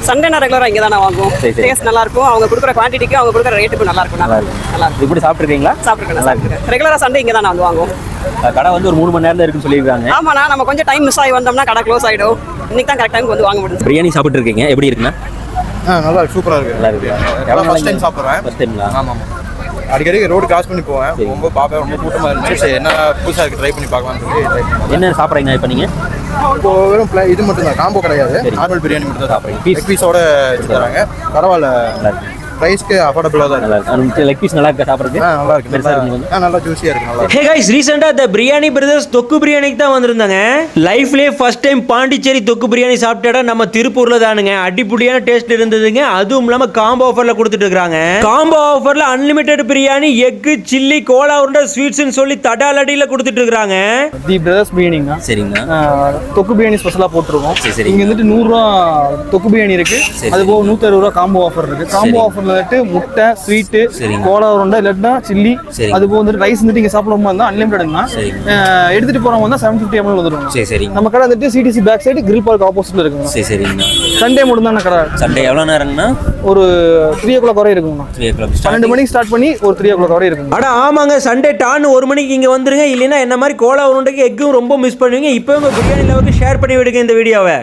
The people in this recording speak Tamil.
சண்டே நான் ரெகுலராக இங்கே தானே வாங்குவோம். டேஸ்ட் நல்லா இருக்கும். அவங்க கொடுக்குற குவான்டிட்டிக்கு அவங்க கொடுக்குற ரேட்டுக்கும் நல்லா இருக்கும். நல்லா இருக்கும். இப்படி சாப்பிட்ருக்கீங்களா? சாப்பிட்ருக்கேன், நல்லா இருக்கு. ரெகுலராக சண்டே இங்கே தான் வந்து வாங்குவோம். கடை வந்து ஒரு 3 மணி நேரத்தில் இருக்குன்னு சொல்லியிருக்காங்க. ஆமாண்ணா, நம்ம கொஞ்சம் டைம் மிஸ் ஆகி வந்தோம்னா கடை க்ளோஸ் ஆகிடும். இன்னைக்கு தான் கரெக்ட் டைமுக்கு வந்து வாங்க முடியும். பிரியாணி சாப்பிட்டு இருக்கீங்க, எப்படி இருக்குண்ணா? நல்லா இருக்கு, சூப்பராக இருக்கு. நல்லா இருக்கு. எவ்வளோ ஃபர்ஸ்ட் டைம் சாப்பிட்றேன். ஃபர்ஸ்ட் டைம்ங்களா? ஆமாம். அடிக்கடி ரோடு கிராஸ் பண்ணி போவேன். ரொம்ப பார்ப்பேன், ரொம்ப கூட்டமாக இருந்துச்சு. சரி, என்ன புதுசாக இருக்குது ட்ரை பண்ணி பார்க்கலாம்னு சொல்லி ட்ரை பண்ணி. என்ன சாப்பிட்றீங்க இப்போ நீங்கள்? இப்போ வெறும் இது மட்டும் தான், காம்போ கிடையாது. நார்மல் பிரியாணி மட்டும் தான் சாப்பிட்றீங்க. லெக் பீஸோட தராங்க. பரவாயில்ல, ப்ரைஸ்க்கு அஃபோர்டபுளாக தான் இருக்கு. லெக் பீஸ் நல்லா இருக்கா சாப்பிட்றதுக்கு? நல்லா இருக்கு. பெருசாக இருக்கு, நல்லா ஜூஸியாக இருக்கு. நல்லா ஹே கைஸ், ரீசெண்டா த பிரியாணி பிரதர்ஸ் தொக்கு பிரியாணிக்கு தான் வந்திருந்தாங்க. லைஃப்லயே ஃபர்ஸ்ட் டைம் பாண்டிச்சேரி தொக்கு பிரியாணி சாப்பிட்டா நம்ம திருப்பூர்ல தானுங்க. அடிப்படியான டேஸ்ட் இருந்ததுங்க. அதுவும் இல்லாம காம்போ ஆஃபர்ல கொடுத்துட்டு இருக்காங்க. காம்போ ஆஃபர்ல அன்லிமிட்டெட் பிரியாணி, எக், சில்லி, கோலா உருண்டை, ஸ்வீட்ஸ்னு சொல்லி தடாலடியில கொடுத்துட்டு இருக்காங்க. தி பிரதர்ஸ் பிரியாணிங்க. சரிங்கண்ணா. தொக்கு பிரியாணி ஸ்பெஷலாக போட்டிருக்கோம். சரி. இங்கே வந்துட்டு 100 ரூபா தொக்கு பிரியாணி இருக்கு. அது போக 160 ரூபா காம்போ ஆஃபர் இருக்கு. காம்போ ஆஃபர்ல வந்துட்டு முட்டை, ஸ்வீட்டு, கோலா உருண்டை, இல்லாட்டினா சில்லி, அது போக வந்துட்டு ரைஸ் வந்துட்டு இங்கே சாப்பிடும்போது இருந்தால் அன்லிமிட்டட்னா எடுத்துட்டு போறவங்க வந்து 750 ml வந்துடும். சரி. நம்ம கடை வந்துட்டு CDC back side grill park ஆப்போசிட்ல இருக்குங்க. சரிங்கண்ணா. சண்டே மட்டும் தான் கடை. சண்டே எவ்வளோ நேரங்கண்ணா? ஒரு 3 o'clock வரை இருக்குங்கண்ணா. 3 o'clock. 12 மணிக்கு ஸ்டார்ட் பண்ணி ஒரு 3 o'clock வரை இருக்குங்க. அட ஆமாங்க, சண்டே டான் 1 மணிக்கு இங்க வந்துருங்க. இல்லைன்னா என்ன மாதிரி கோலா உருண்டைக்கு எக்கும் ரொம்ப மிஸ் பண்ணுவீங்க. இப்போ உங்க பிரியாணி லெவலுக்கு ஷேர் பண்ணி விடுங்க இந்த வீடியோவை.